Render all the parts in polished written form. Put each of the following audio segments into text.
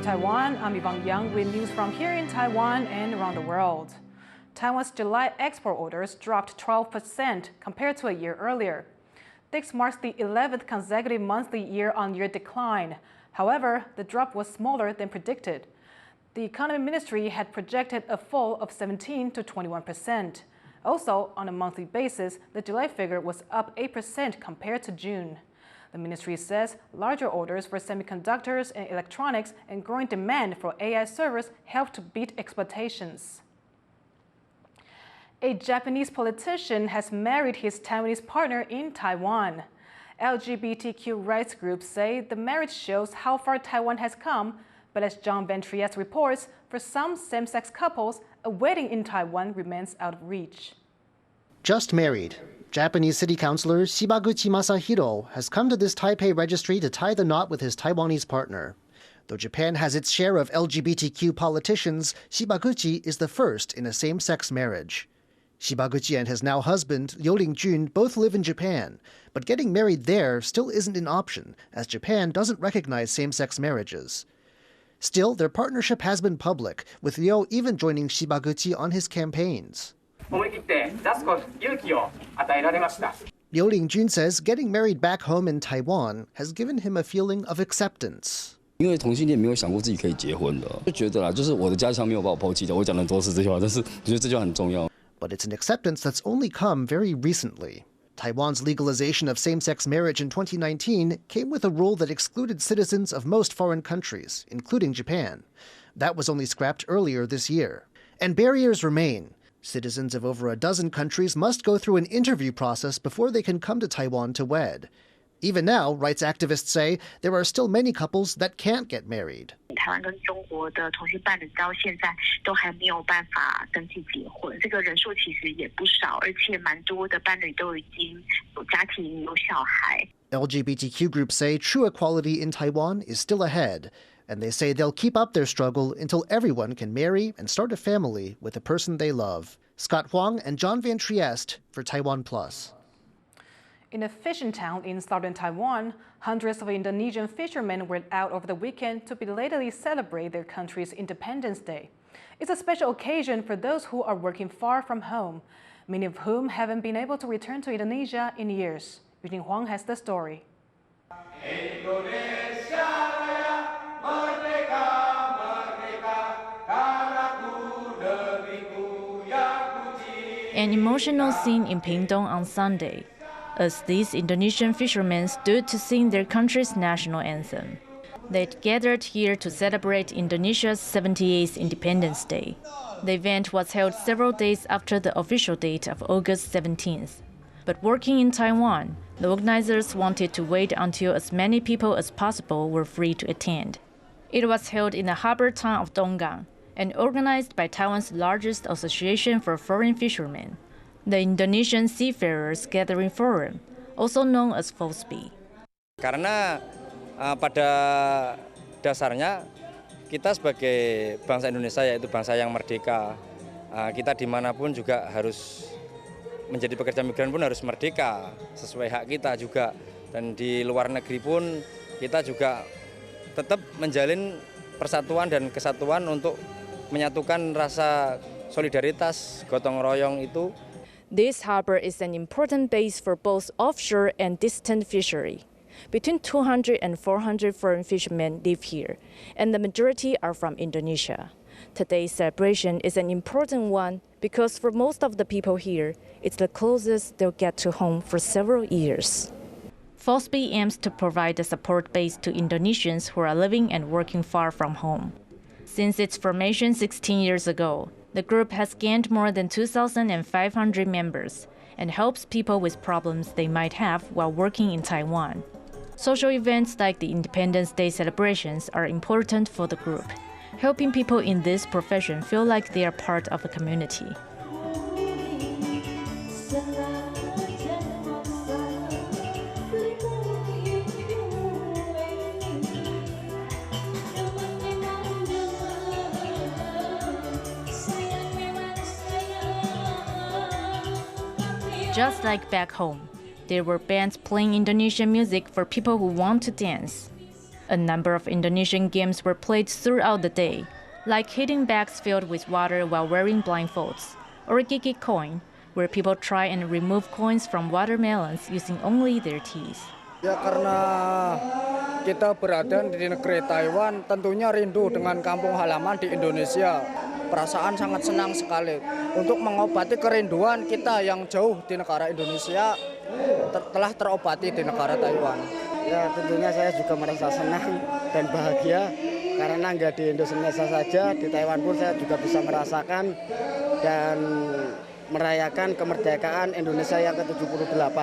Taiwan, I'm Yvonne with news from here in Taiwan and around the world. Taiwan's July export orders dropped 12% compared to a year earlier. This marks the 11th consecutive monthly year-on-year decline. However, the drop was smaller than predicted. The Economy Ministry had projected a fall of 17 to 21%. Also, on a monthly basis, the July figure was up 8% compared to June. The ministry says larger orders for semiconductors and electronics and growing demand for AI servers helped to beat expectations. A Japanese politician has married his Taiwanese partner in Taiwan. LGBTQ rights groups say the marriage shows how far Taiwan has come, but as John Van Trieste reports, for some same-sex couples, a wedding in Taiwan remains out of reach. Just married. Japanese city councilor Shibaguchi Masahiro has come to this Taipei registry to tie the knot with his Taiwanese partner. Though Japan has its share of LGBTQ politicians, Shibaguchi is the first in a same-sex marriage. Shibaguchi and his now husband, Liu-Ling-jun, both live in Japan, but getting married there still isn't an option, as Japan doesn't recognize same-sex marriages. Still, their partnership has been public, with Liu even joining Shibaguchi on his campaigns. Liu-Ling-jun says getting married back home in Taiwan has given him a feeling of acceptance. But it's an acceptance that's only come very recently. Taiwan's legalization of same-sex marriage in 2019 came with a rule that excluded citizens of most foreign countries, including Japan. That was only scrapped earlier this year. And barriers remain. Citizens of over a dozen countries must go through an interview process before they can come to Taiwan to wed. Even now, rights activists say there are still many couples that can't get married. LGBTQ groups say true equality in Taiwan is still ahead, and they say they'll keep up their struggle until everyone can marry and start a family with the person they love. Scott Huang and John Van Trieste for TaiwanPlus. In a fishing town in southern Taiwan, hundreds of Indonesian fishermen were out over the weekend to belatedly celebrate their country's Independence Day. It's a special occasion for those who are working far from home, many of whom haven't been able to return to Indonesia in years. Yvonne Huang has the story. An emotional scene in Pingtung on Sunday, as these Indonesian fishermen stood to sing their country's national anthem. They'd gathered here to celebrate Indonesia's 78th Independence Day. The event was held several days after the official date of August 17th. But working in Taiwan, the organizers wanted to wait until as many people as possible were free to attend. It was held in the harbor town of Donggang and organized by Taiwan's largest association for foreign fishermen, the Indonesian Seafarers Gathering Forum, also known as FOSBI. Karena pada dasarnya kita sebagai bangsa Indonesia, yaitu bangsa yang merdeka, kita dimanapun juga harus menjadi pekerja migran pun harus merdeka sesuai hak kita juga, dan di luar negeri pun kita juga tetap menjalin persatuan dan kesatuan untuk menyatukan rasa solidaritas gotong royong itu. This harbor is an important base for both offshore and distant fishery. Between 200 and 400 foreign fishermen live here, and the majority are from Indonesia. Today's celebration is an important one because for most of the people here, it's the closest they'll get to home for several years. FOSBI aims to provide a support base to Indonesians who are living and working far from home. Since its formation 16 years ago, the group has gained more than 2,500 members and helps people with problems they might have while working in Taiwan. Social events like the Independence Day celebrations are important for the group, helping people in this profession feel like they are part of a community. Just like back home, there were bands playing Indonesian music for people who want to dance. A number of Indonesian games were played throughout the day, like hitting bags filled with water while wearing blindfolds, or Gigi Coin, where people try and remove coins from watermelons using only their teeth. Ya, karena kita berada di negeri Taiwan, tentunya rindu dengan kampung halaman di Indonesia. Perasaan sangat senang sekali untuk mengobati kerinduan kita yang jauh di negara Indonesia telah terobati di negara Taiwan. Ya, tentunya saya juga merasa senang dan bahagia karena nggak di Indonesia saja, di Taiwan pun saya juga bisa merasakan dan merayakan kemerdekaan Indonesia yang ke-78.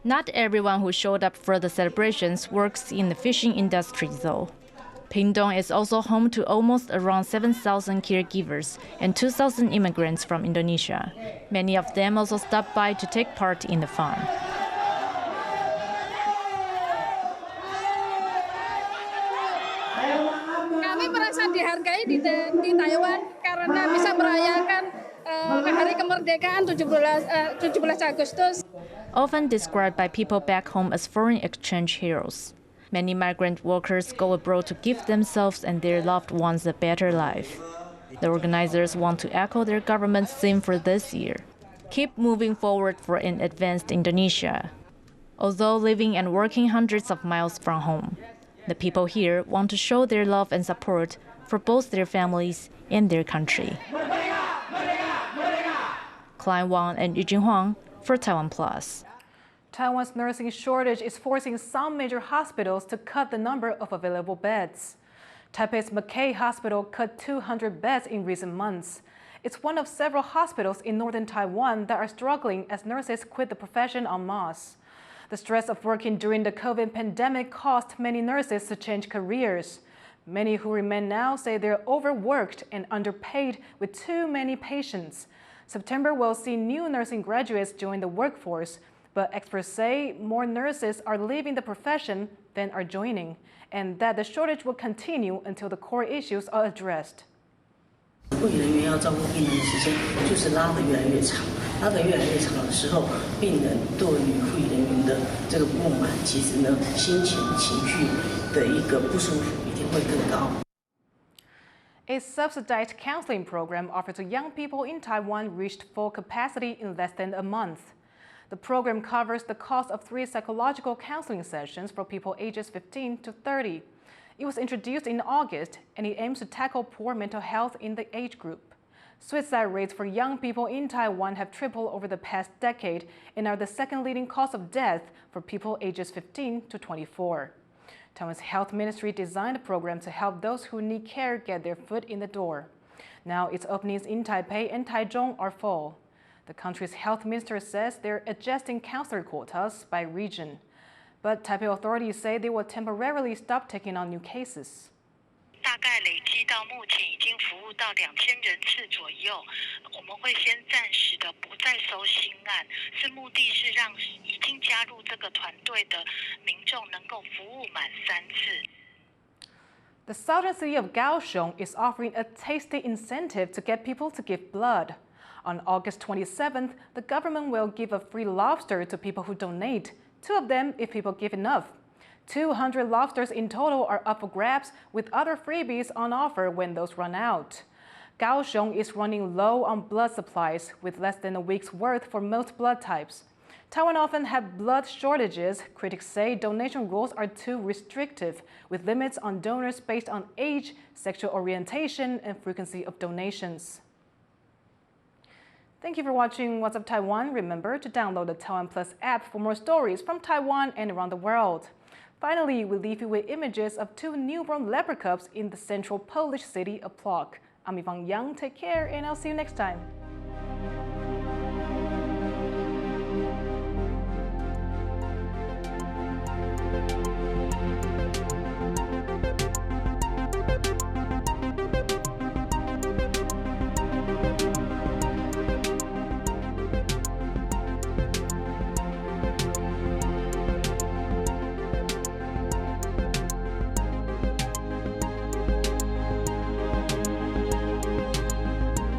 Not everyone who showed up for the celebrations works in the fishing industry, though. Pingdong is also home to almost around 7,000 caregivers and 2,000 immigrants from Indonesia. Many of them also stopped by to take part in the fun. Kami merasa dihargai di Taiwan karena bisa merayakan Hari Kemerdekaan 17 Agustus. Often described by people back home as foreign exchange heroes. Many migrant workers go abroad to give themselves and their loved ones a better life. The organizers want to echo their government's theme for this year: keep moving forward for an advanced Indonesia. Although living and working hundreds of miles from home, the people here want to show their love and support for both their families and their country. Klein Wang and Yujin Huang for TaiwanPlus. Taiwan's nursing shortage is forcing some major hospitals to cut the number of available beds. Taipei's Mackay Hospital cut 200 beds in recent months. It's one of several hospitals in northern Taiwan that are struggling as nurses quit the profession en masse. The stress of working during the COVID pandemic caused many nurses to change careers. Many who remain now say they're overworked and underpaid with too many patients. September will see new nursing graduates join the workforce, but experts say more nurses are leaving the profession than are joining, and that the shortage will continue until the core issues are addressed. 护理人员要照顾病人的时间就是拉得越来越长，拉得越来越长的时候，病人对于护理人员的这个不满，其实呢，心情情绪的一个不舒服一定会更高。 A subsidized counseling program offered to young people in Taiwan reached full capacity in less than a month. The program covers the cost of 3 psychological counseling sessions for people ages 15 to 30. It was introduced in August, and it aims to tackle poor mental health in the age group. Suicide rates for young people in Taiwan have tripled over the past decade and are the second leading cause of death for people ages 15 to 24. Taiwan's Health Ministry designed the program to help those who need care get their foot in the door. Now its openings in Taipei and Taichung are full. The country's health minister says they're adjusting counselor quotas by region. But Taipei authorities say they will temporarily stop taking on new cases. 大概累积到目前已经服务到2000人次左右，我们会先暂时的不再收新案，目的是让已经加入这个团队的民众能够服务满3次。 The southern city of Kaohsiung is offering a tasty incentive to get people to give blood. On August 27th, the government will give a free lobster to people who donate, 2 of them if people give enough. 200 lobsters in total are up for grabs, with other freebies on offer when those run out. Kaohsiung is running low on blood supplies, with less than a week's worth for most blood types. Taiwan often had blood shortages. Critics say donation rules are too restrictive, with limits on donors based on age, sexual orientation, and frequency of donations. Thank you for watching What's Up Taiwan. Remember to download the TaiwanPlus app for more stories from Taiwan and around the world. Finally, we leave you with images of 2 newborn leopard cubs in the central Polish city of Plock. I'm Yvonne. Take care, and I'll see you next time.